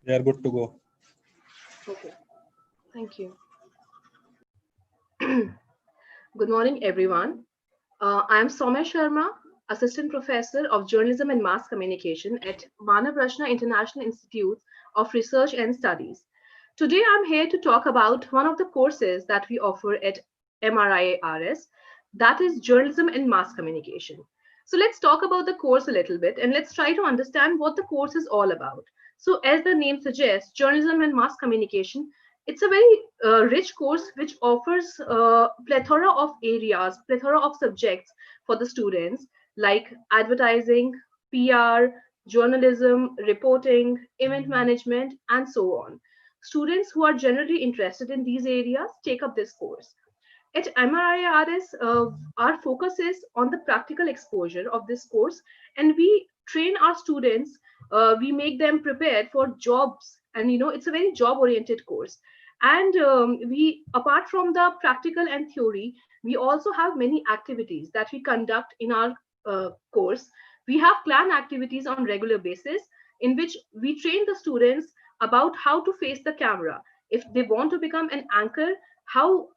We are good to go. Okay, thank you. Good morning, everyone. I am Soumya Sharma, Assistant Professor of Journalism and Mass Communication at MRIIIRS International Institute of Research and Studies. Today, I'm here to talk about one of the courses that we offer at MRIIRS, that is Journalism and Mass Communication. So, let's talk about the course a little bit and let's try to understand what the course is all about. So, as the name suggests, Journalism and Mass Communication, it's a very rich course which offers plethora of areas, plethora of subjects for the students like advertising, PR, journalism, reporting, event management, and so on. Students who are generally interested in these areas take up this course. At MRIIRS, our focus is on the practical exposure of this course, and we train our students. We make them prepared for jobs, and it's a very job-oriented course. And we, apart from the practical and theory, we also have many activities that we conduct in our course. We have plan activities on regular basis in which we train the students about how to face the camera. If they want to become an anchor, how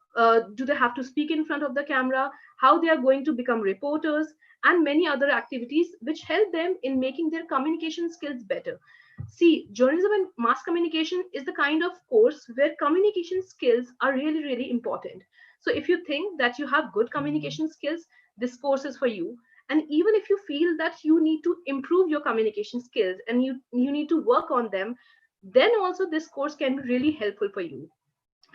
do they have to speak in front of the camera, how they are going to become reporters, and many other activities which help them in making their communication skills better. See, journalism and mass communication is the kind of course where communication skills are really, really important. So if you think that you have good communication skills, this course is for you. And even if you feel that you need to improve your communication skills and you need to work on them, then also this course can be really helpful for you.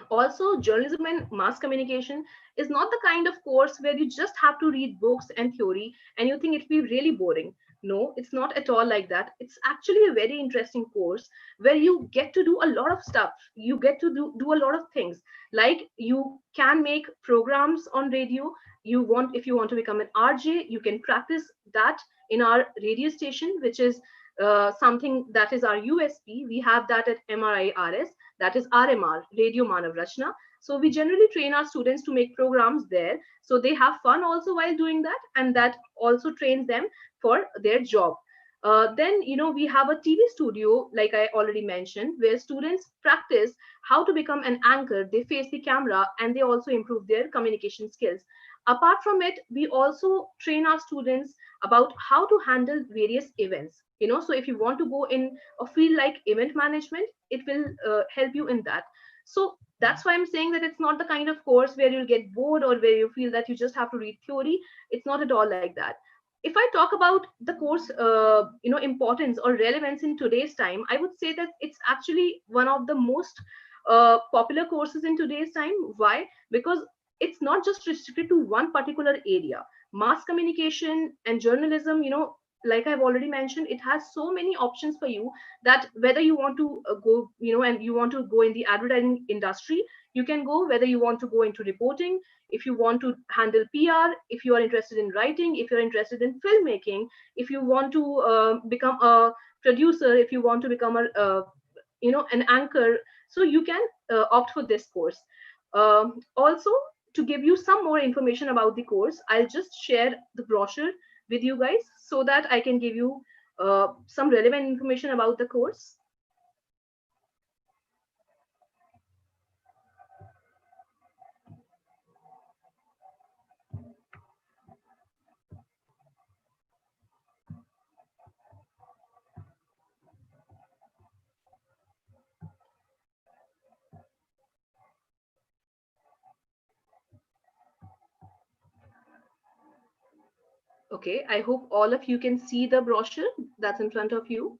Also, journalism and mass communication is not the kind of course where you just have to read books and theory and you think it'd be really boring. No, it's not at all like that. It's actually a very interesting course where you get to do a lot of stuff. You get to do a lot of things. Like you can make programs on radio. If you want to become an RJ, you can practice that in our radio station, which is something that is our USP. We have that at MRIIRS, that is RMR, Radio Manav Rachna. So we generally train our students to make programs there. So they have fun also while doing that, and that also trains them for their job. Then, we have a TV studio, like I already mentioned, where students practice how to become an anchor. They face the camera and they also improve their communication skills. Apart from it, we also train our students about how to handle various events. So if you want to go in a field like event management, it will help you in that. So that's why I'm saying that it's not the kind of course where you'll get bored or where you feel that you just have to read theory. It's not at all like that. If I talk about the course importance or relevance in today's time, I would say that it's actually one of the most popular courses in today's time. Why? Because it's not just restricted to one particular area. Mass communication and journalism, like I've already mentioned, it has so many options for you that whether you want to go, and you want to go in the advertising industry, you can go. Whether you want to go into reporting, if you want to handle PR, if you are interested in writing, if you're interested in filmmaking, if you want to become a producer, if you want to become an anchor, so you can opt for this course. Also, to give you some more information about the course, I'll just share the brochure with you guys so that I can give you some relevant information about the course. Okay, I hope all of you can see the brochure that's in front of you.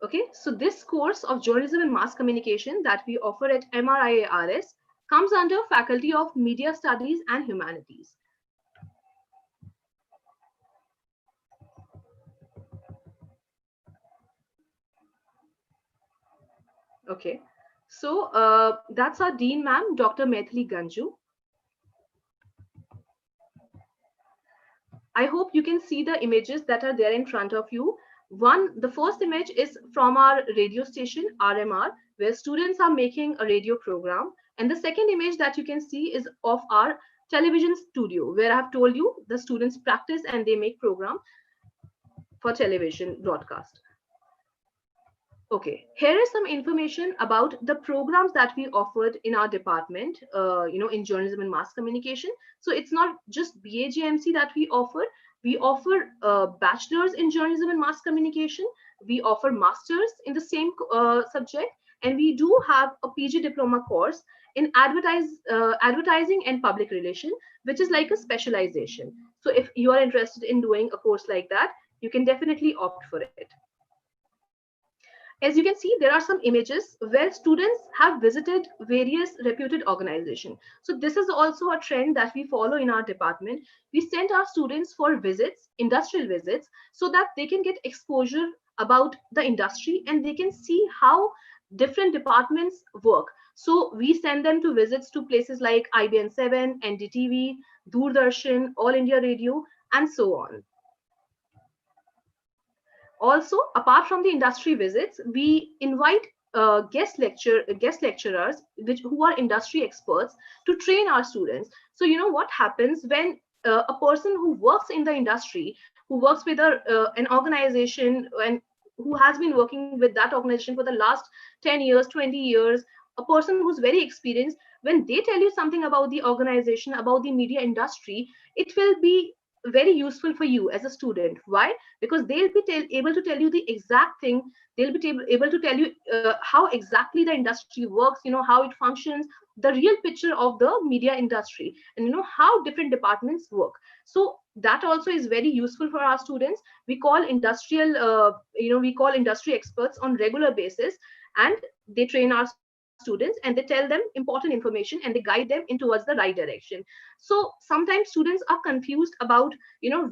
Okay, so this course of journalism and mass communication that we offer at MRIIRS comes under Faculty of Media Studies and Humanities. Okay, so that's our Dean ma'am, Dr. Maithili Ganju. I hope you can see the images that are there in front of you. The first image is from our radio station, RMR, where students are making a radio program. And the second image that you can see is of our television studio, where I have told you the students practice and they make program for television broadcast. Okay, here is some information about the programs that we offered in our department, in journalism and mass communication. So it's not just BAJMC that we offer. We offer bachelors in journalism and mass communication. We offer masters in the same subject, and we do have a PG diploma course in advertising and public relation, which is like a specialization. So if you are interested in doing a course like that, you can definitely opt for it. As you can see, there are some images where students have visited various reputed organizations. So this is also a trend that we follow in our department. We send our students for visits, industrial visits, so that they can get exposure about the industry and they can see how different departments work. So we send them to visits to places like IBN 7, NDTV, Doordarshan, All India Radio, and so on. Also, apart from the industry visits, we invite guest lecturers who are industry experts to train our students. So you know what happens when a person who works in the industry, who works with an organization and who has been working with that organization for the last 10 years, 20 years, a person who's very experienced, when they tell you something about the organization, about the media industry, it will be very useful for you as a student. Why? Because they'll be able to tell you the exact thing. They'll be able to tell you how exactly the industry works, how it functions, the real picture of the media industry, and how different departments work. So that also is very useful for our students. We call industry experts on regular basis, and they train our students and they tell them important information and they guide them in towards the right direction. So sometimes students are confused about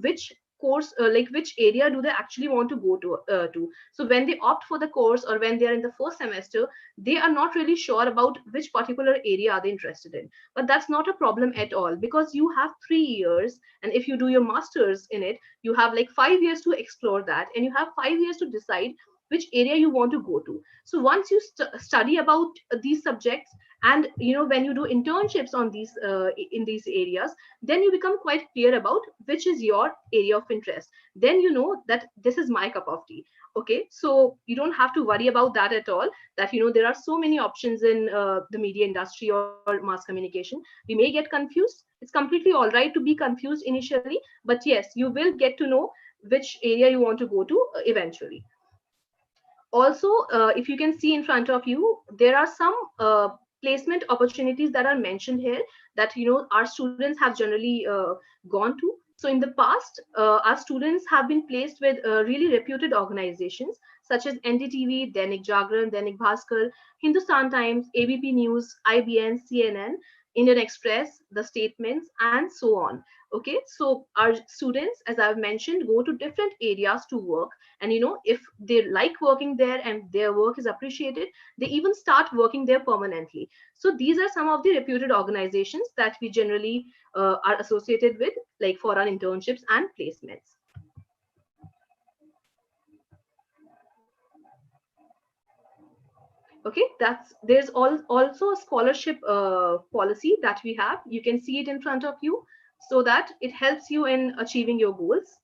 which course, like which area do they actually want to go to. So when they opt for the course or when they are in the first semester, they are not really sure about which particular area are they interested in. But that's not a problem at all, because you have 3 years, and if you do your masters in it, you have like 5 years to explore that, and you have 5 years to decide which area you want to go to. So once you study about these subjects, and when you do internships on these in these areas, then you become quite clear about which is your area of interest. Then you know that this is my cup of tea. Okay, so you don't have to worry about that at all, that there are so many options in the media industry or mass communication. We may get confused. It's completely all right to be confused initially, but yes, you will get to know which area you want to go to eventually. Also, if you can see in front of you, there are some placement opportunities that are mentioned here that our students have generally gone to. So in the past, our students have been placed with really reputed organizations such as NDTV, Dainik Jagran, Dainik Bhaskar, Hindustan Times, ABP News, IBN, CNN, Indian Express, The Statements, and so on. Okay, so our students, as I've mentioned, go to different areas to work, and if they like working there and their work is appreciated, they even start working there permanently. So these are some of the reputed organizations that we generally are associated with, like for our internships and placements. Okay, there's also a scholarship policy that we have. You can see it in front of you, so that it helps you in achieving your goals.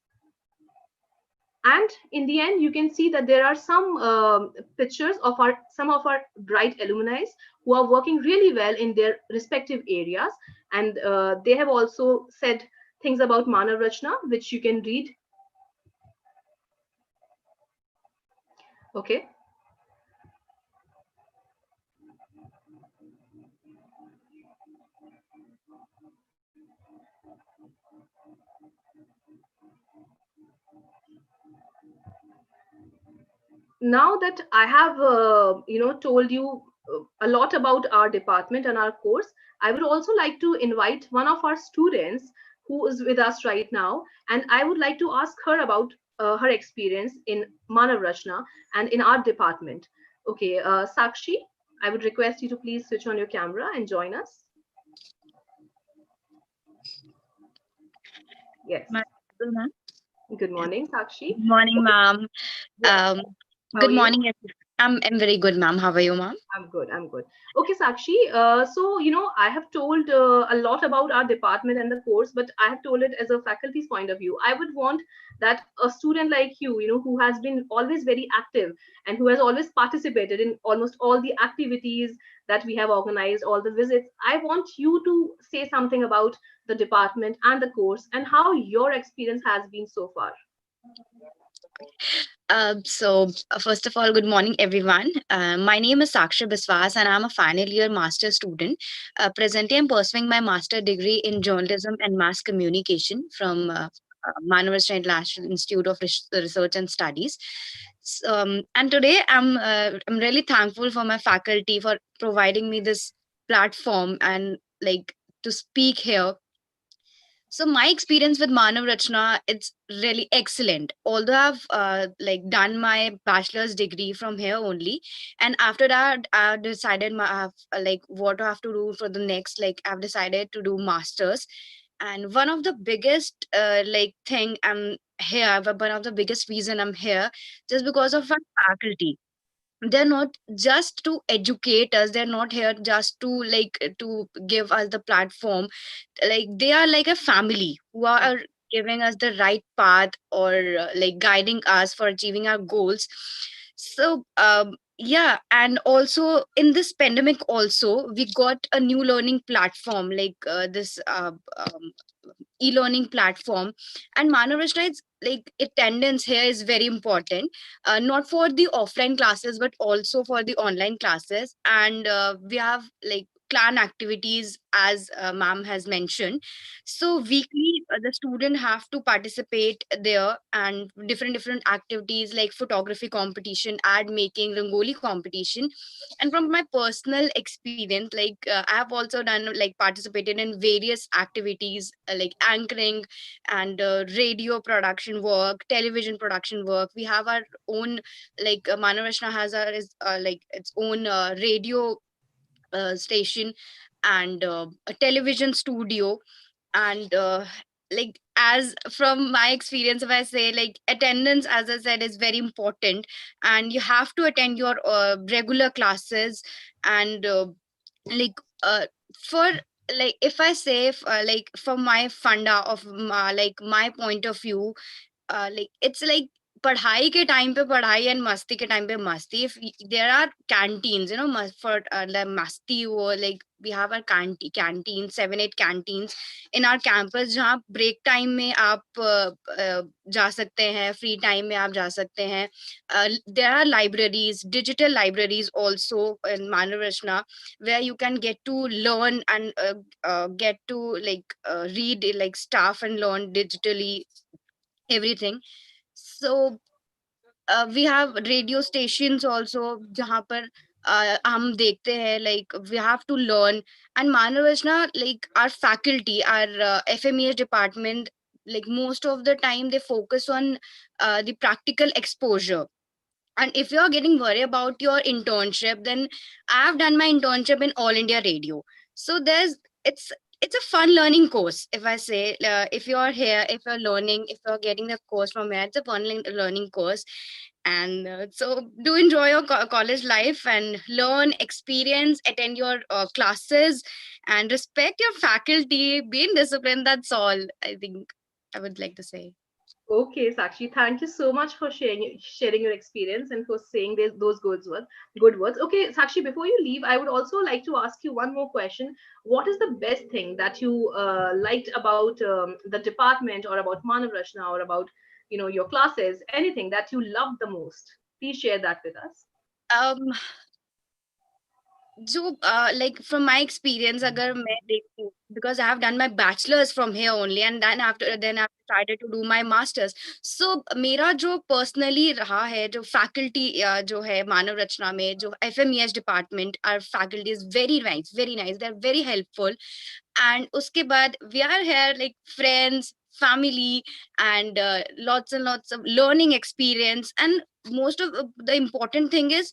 And in the end, you can see that there are some pictures of some of our bright alumni who are working really well in their respective areas, and they have also said things about Manav Rachna, which you can read. Okay. Now that I have told you a lot about our department and our course, I would also like to invite one of our students who is with us right now, and I would like to ask her about her experience in Manav Rachna and in our department. Okay, Sakshi, I would request you to please switch on your camera and join us. Yes. Good morning, Sakshi. Good morning, ma'am. Yeah. Um, How are Good you? morning. I'm very good, ma'am. How are you, ma'am? I'm good. I'm good. Okay, Sakshi. I have told a lot about our department and the course, but I have told it as a faculty's point of view. I would want that a student like you, who has been always very active and who has always participated in almost all the activities that we have organized, all the visits. I want you to say something about the department and the course and how your experience has been so far. First of all, good morning, everyone. My name is Saksha Biswas, and I'm a final year master student. Presently, I'm pursuing my master degree in journalism and mass communication from MRIIRS International Institute of Research and Studies. And today, I'm really thankful for my faculty for providing me this platform and like to speak here. So my experience with Manav Rachna, it's really excellent. Although I've done my bachelor's degree from here only, and after that I decided what I have to do for the next. Like I've decided to do masters, and one of the biggest thing I'm here, but one of the biggest reason I'm here, just because of our faculty. They're not just to educate us, they're not here just to to give us the platform. Like they are like a family who are giving us the right path, or guiding us for achieving our goals. Yeah, and also in this pandemic also we got a new learning platform, this e-learning platform. And Manavishna, it's like attendance here is very important, not for the offline classes but also for the online classes. And we have like clan activities, as ma'am has mentioned. So weekly the student have to participate there, and different activities like photography competition, ad making, rangoli competition. And from my personal experience, I have also done like participated in various activities, like anchoring and radio production work, television production work. We have our own, Manavashna has its own radio station, and a television studio. And as from my experience, if I say, like, attendance, as I said, is very important, and you have to attend your regular classes. And like uh, for if I say, from my funda of my point of view, it's like पढ़ाई के time पे पढ़ाई and मस्ती के time पे मस्ती. If there are canteens, for the masti, or like we have our canteen, 7-8 canteens in our campus, जहाँ break time में आप जा सकते हैं, free time में आप जा सकते हैं. There are libraries, digital libraries also in Manavashna, where you can get to learn and get to read like stuff and learn digitally everything. So we have radio stations also, जहाँ पर हम देखते हैं, like we have to learn. And Manavashna, like our faculty, our FMES department, like most of the time they focus on the practical exposure. And if you're getting worried about your internship, then I've done my internship in All India Radio. So it's a fun learning course. If I say, if you're here, if you're learning, if you're getting the course from here, it's a fun learning course. And so do enjoy your college life and learn, experience, attend your classes, and respect your faculty, be in discipline. That's all I think I would like to say. Okay, Sakshi, thank you so much for sharing your experience and for saying those good words. Okay, Sakshi, before you leave, I would also like to ask you one more question. What is the best thing that you liked about the department, or about Manav Rachna, or about your classes? Anything that you loved the most? Please share that with us. um जो from my experience, अगर मैं देखूं, because I have done my bachelor's from here only, and then I've decided to do my master's. So मेरा जो personally रहा है, जो faculty जो है मानव रचना में, जो FMES department, our faculty is very nice, very nice. They're very helpful. And uske baad we are here like friends, family, and lots and lots of learning experience. And most of the important thing is,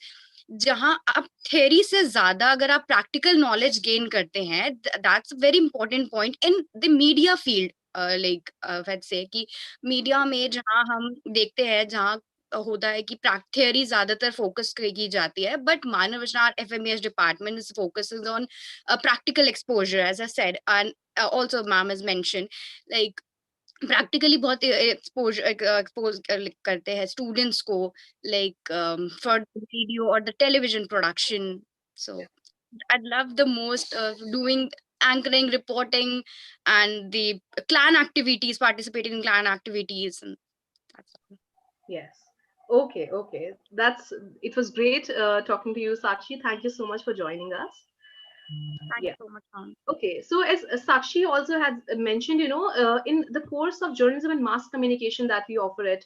जहाँ आप theory से ज्यादा अगर आप practical knowledge gain करते हैं, that's a very important point in the media field. Like let's say कि media में जहाँ हम देखते हैं, जहाँ होता है कि थियरी ज्यादातर फोकस की जाती है, but Manav Rachna FMES department is focuses on practical exposure, as I said, and also ma'am has mentioned, like practically बहुत एक्सपोज करते हैं स्टूडेंट्स को, लाइक फॉर वीडियो और the television production. So I love the most doing anchoring, reporting, and the clan activities, participating in clan activities, and that's all. Yes. Okay, okay. It was great talking to you, Sakshi. Thank you so much for joining us. Thank you Yeah. so much, ma'am. Okay, so as Sakshi also has mentioned, in the course of journalism and mass communication that we offer at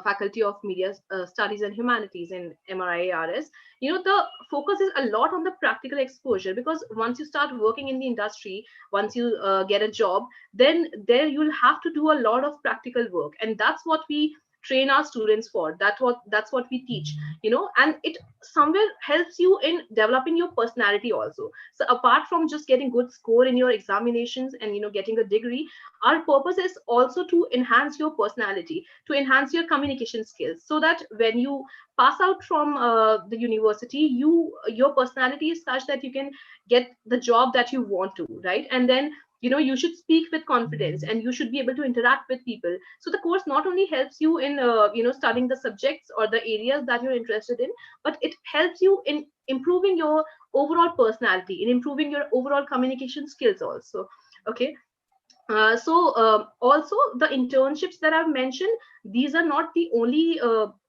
Faculty of Media Studies and Humanities in MRIIRS, the focus is a lot on the practical exposure, because once you start working in the industry, once you get a job, then there you'll have to do a lot of practical work, and that's what we train our students for. That's what we teach, and it somewhere helps you in developing your personality also. So apart from just getting good score in your examinations and getting a degree, our purpose is also to enhance your personality, to enhance your communication skills, so that when you pass out from the university, your personality is such that you can get the job that you want to, right? And then you should speak with confidence, and you should be able to interact with people. So the course not only helps you in studying the subjects or the areas that you're interested in, but it helps you in improving your overall personality, in improving your overall communication skills also. Okay. So also the internships that I've mentioned, these are not the only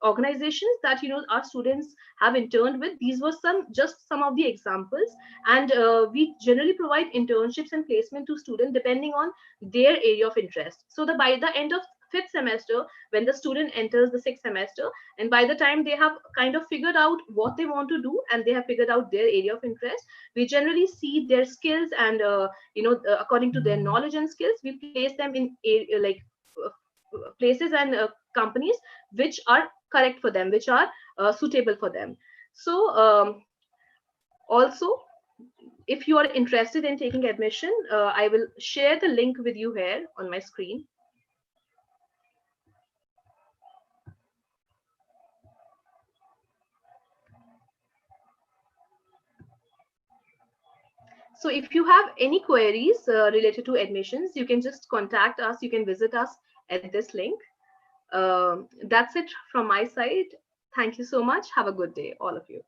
organizations that our students have interned with. These were some of the examples, and we generally provide internships and placement to students depending on their area of interest. So by the end of fifth semester, when the student enters the sixth semester, and by the time they have kind of figured out what they want to do and they have figured out their area of interest, we generally see their skills, and according to their knowledge and skills, we place them in places and companies which are correct for them, which are suitable for them. So also, if you are interested in taking admission, I will share the link with you here on my screen. So if you have any queries related to admissions, you can just contact us. You can visit us at this link. That's it from my side. Thank you so much. Have a good day, all of you.